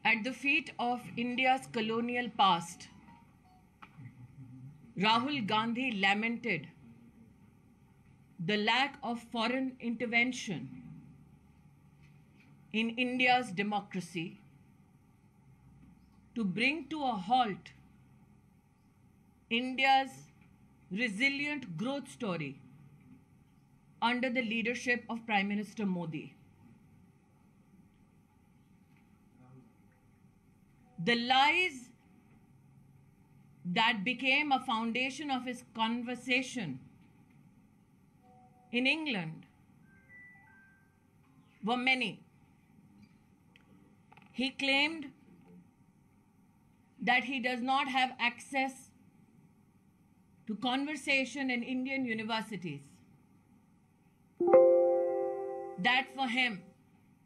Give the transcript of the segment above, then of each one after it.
At the feet of India's colonial past, Rahul Gandhi lamented the lack of foreign intervention in India's democracy to bring to a halt India's resilient growth story under the leadership of Prime Minister Modi. The lies that became a foundation of his conversation in England were many. He claimed that he does not have access to conversation in Indian universities. That for him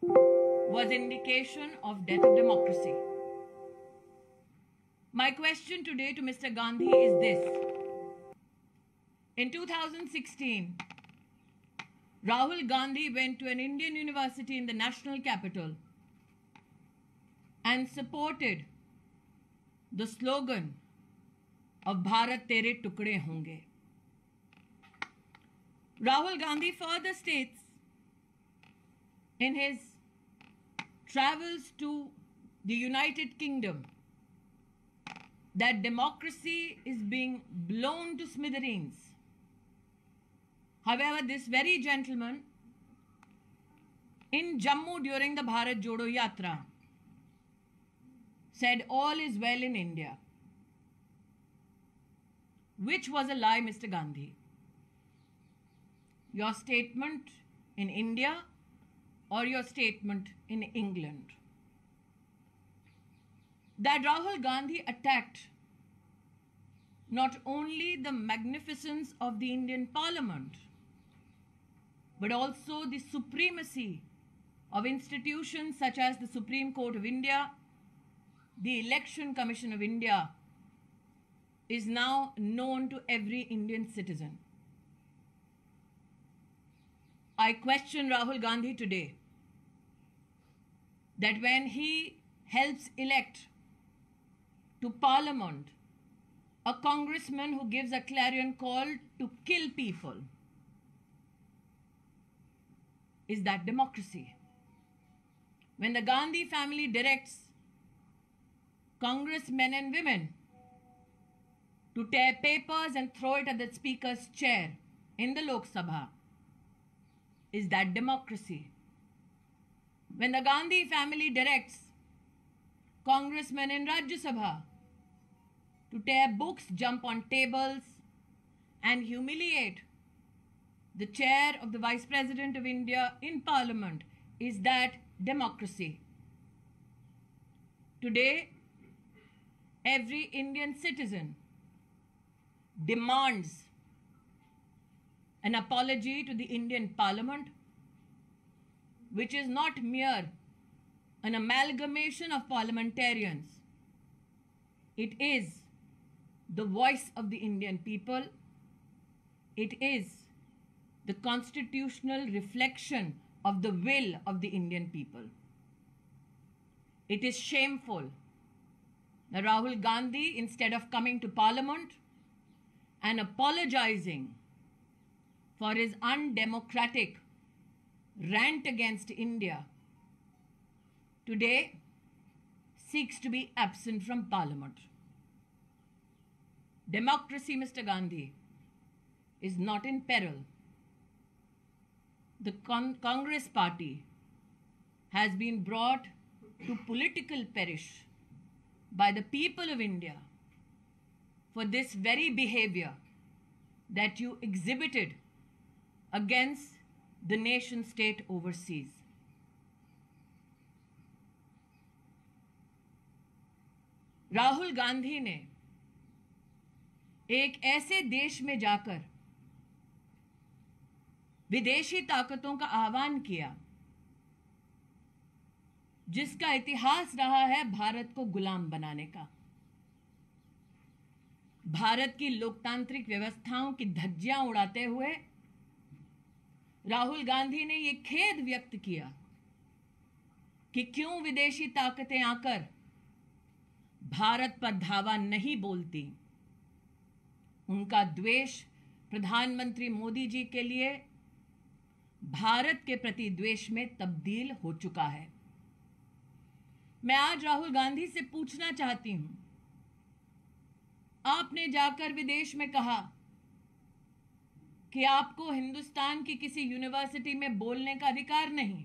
was indication of death of democracy. My question today to Mr. Gandhi is this. In 2016, Rahul Gandhi went to an Indian university in the national capital and supported the slogan of Bharat Tere Tukde Honge. Rahul Gandhi further states in his travels to the United Kingdom that democracy is being blown to smithereens. However, this very gentleman in Jammu during the Bharat Jodo Yatra said all is well in India, which was a lie, Mr. Gandhi. Your statement in India or your statement in England? That Rahul Gandhi attacked not only the magnificence of the Indian Parliament, but also the supremacy of institutions such as the Supreme Court of India, the Election Commission of India, is now known to every Indian citizen. I question Rahul Gandhi today that when he helps elect to Parliament a congressman who gives a clarion call to kill people, is that democracy? When the Gandhi family directs congressmen and women to tear papers and throw it at the speaker's chair in the Lok Sabha, is that democracy? When the Gandhi family directs congressmen in Rajya Sabha to tear books, jump on tables, and humiliate the chair of the Vice President of India in Parliament, is that democracy? Today, every Indian citizen demands an apology to the Indian Parliament, which is not mere an amalgamation of parliamentarians. It is the voice of the Indian people. It is the constitutional reflection of the will of the Indian people. It is shameful that Rahul Gandhi, instead of coming to Parliament and apologizing for his undemocratic rant against India, today seeks to be absent from Parliament. Democracy, Mr. Gandhi, is not in peril. The Congress party has been brought to political perish by the people of India for this very behavior that you exhibited against the nation state overseas. Rahul Gandhi ने एक ऐसे देश में जाकर विदेशी ताकतों का आह्वान किया जिसका इतिहास रहा है भारत को गुलाम बनाने का। भारत की लोकतांत्रिक व्यवस्थाओं की धज्जियां उड़ाते हुए राहुल गांधी ने यह खेद व्यक्त किया कि क्यों विदेशी ताकतें आकर भारत पर धावा नहीं बोलती। उनका द्वेष प्रधानमंत्री मोदी जी के लिए भारत के प्रति द्वेष में तब्दील हो चुका है। मैं आज राहुल गांधी से पूछना चाहती हूं, आपने जाकर विदेश में कहा कि आपको हिंदुस्तान की किसी यूनिवर्सिटी में बोलने का अधिकार नहीं,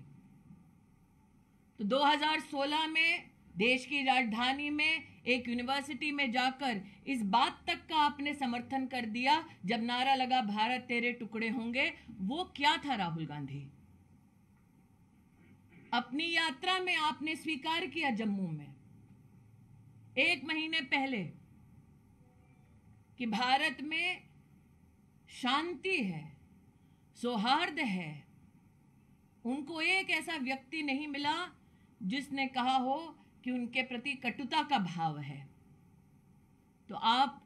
तो 2016 में देश की राजधानी में एक यूनिवर्सिटी में जाकर इस बात तक का आपने समर्थन कर दिया जब नारा लगा भारत तेरे टुकड़े होंगे। वो क्या था राहुल गांधी? अपनी यात्रा में आपने स्वीकार किया जम्मू में 1 महीने पहले कि भारत में शांति है, सौहार्द है। उनको एक ऐसा व्यक्ति नहीं मिला जिसने कहा हो कि उनके प्रति कटुता का भाव है। तो आप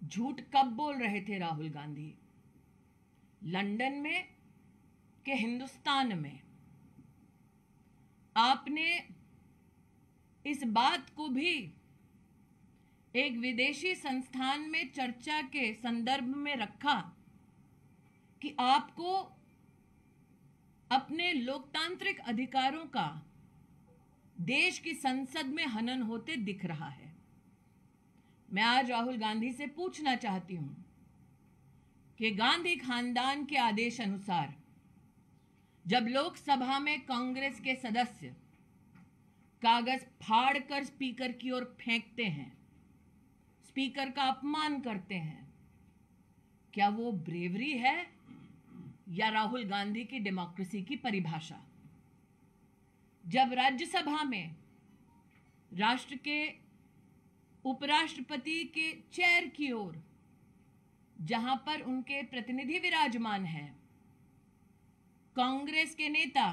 झूठ कब बोल रहे थे राहुल गांधी? लंदन में कि हिंदुस्तान में? आपने इस बात को भी एक विदेशी संस्थान में चर्चा के संदर्भ में रखा कि आपको अपने लोकतांत्रिक अधिकारों का देश की संसद में हनन होते दिख रहा है। मैं आज राहुल गांधी से पूछना चाहती हूं कि गांधी खानदान के आदेश अनुसार जब लोकसभा में कांग्रेस के सदस्य कागज फाड़कर स्पीकर की ओर फेंकते हैं, स्पीकर का अपमान करते हैं, क्या वो ब्रेवरी है या राहुल गांधी की डेमोक्रेसी की परिभाषा? जब राज्यसभा में राष्ट्र के उपराष्ट्रपति के चेयर की ओर, जहां पर उनके प्रतिनिधि विराजमान हैं, कांग्रेस के नेता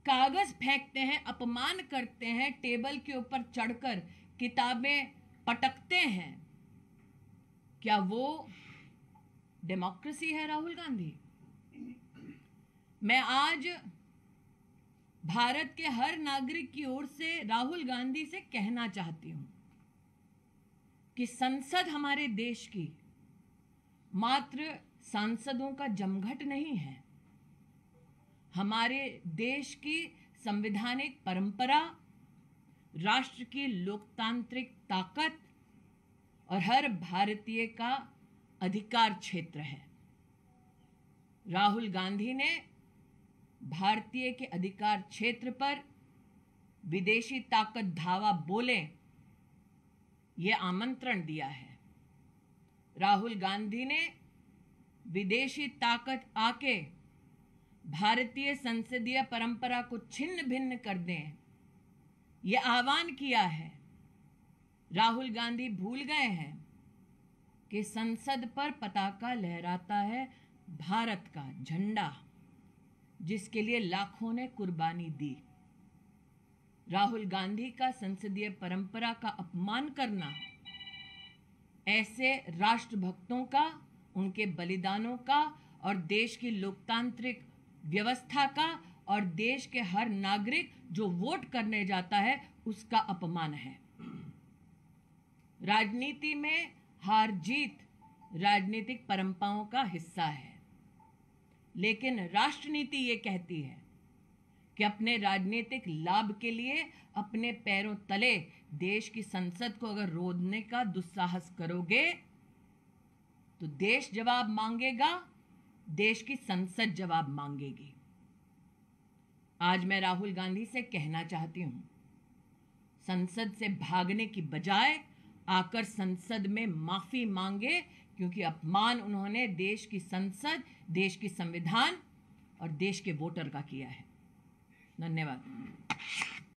कागज फेंकते हैं, अपमान करते हैं, टेबल के ऊपर चढ़कर किताबें पटकते हैं, क्या वो डेमोक्रेसी है राहुल गांधी? मैं आज भारत के हर नागरिक की ओर से राहुल गांधी से कहना चाहती हूं कि संसद हमारे देश की मात्र सांसदों का जमघट नहीं है। हमारे देश की संवैधानिक परंपरा, राष्ट्र की लोकतांत्रिक ताकत और हर भारतीय का अधिकार क्षेत्र है। राहुल गांधी ने भारतीय के अधिकार क्षेत्र पर विदेशी ताकत धावा बोले ये आमंत्रण दिया है। राहुल गांधी ने विदेशी ताकत आके भारतीय संसदीय परंपरा को छिन्न भिन्न कर दें ये आह्वान किया है। राहुल गांधी भूल गए हैं कि संसद पर पताका लहराता है भारत का झंडा, जिसके लिए लाखों ने कुर्बानी दी। राहुल गांधी का संसदीय परंपरा का अपमान करना ऐसे राष्ट्रभक्तों का, उनके बलिदानों का और देश की लोकतांत्रिक व्यवस्था का और देश के हर नागरिक जो वोट करने जाता है उसका अपमान है। राजनीति में हार जीत राजनीतिक परंपराओं का हिस्सा है, लेकिन राष्ट्रनीति ये कहती है कि अपने राजनीतिक लाभ के लिए अपने पैरों तले देश की संसद को अगर रोदने का दुस्साहस करोगे तो देश जवाब मांगेगा, देश की संसद जवाब मांगेगी। आज मैं राहुल गांधी से कहना चाहती हूं, संसद से भागने की बजाय आकर संसद में माफी मांगे, क्योंकि अपमान उन्होंने देश की संसद, देश की संविधान और देश के वोटर का किया है। धन्यवाद।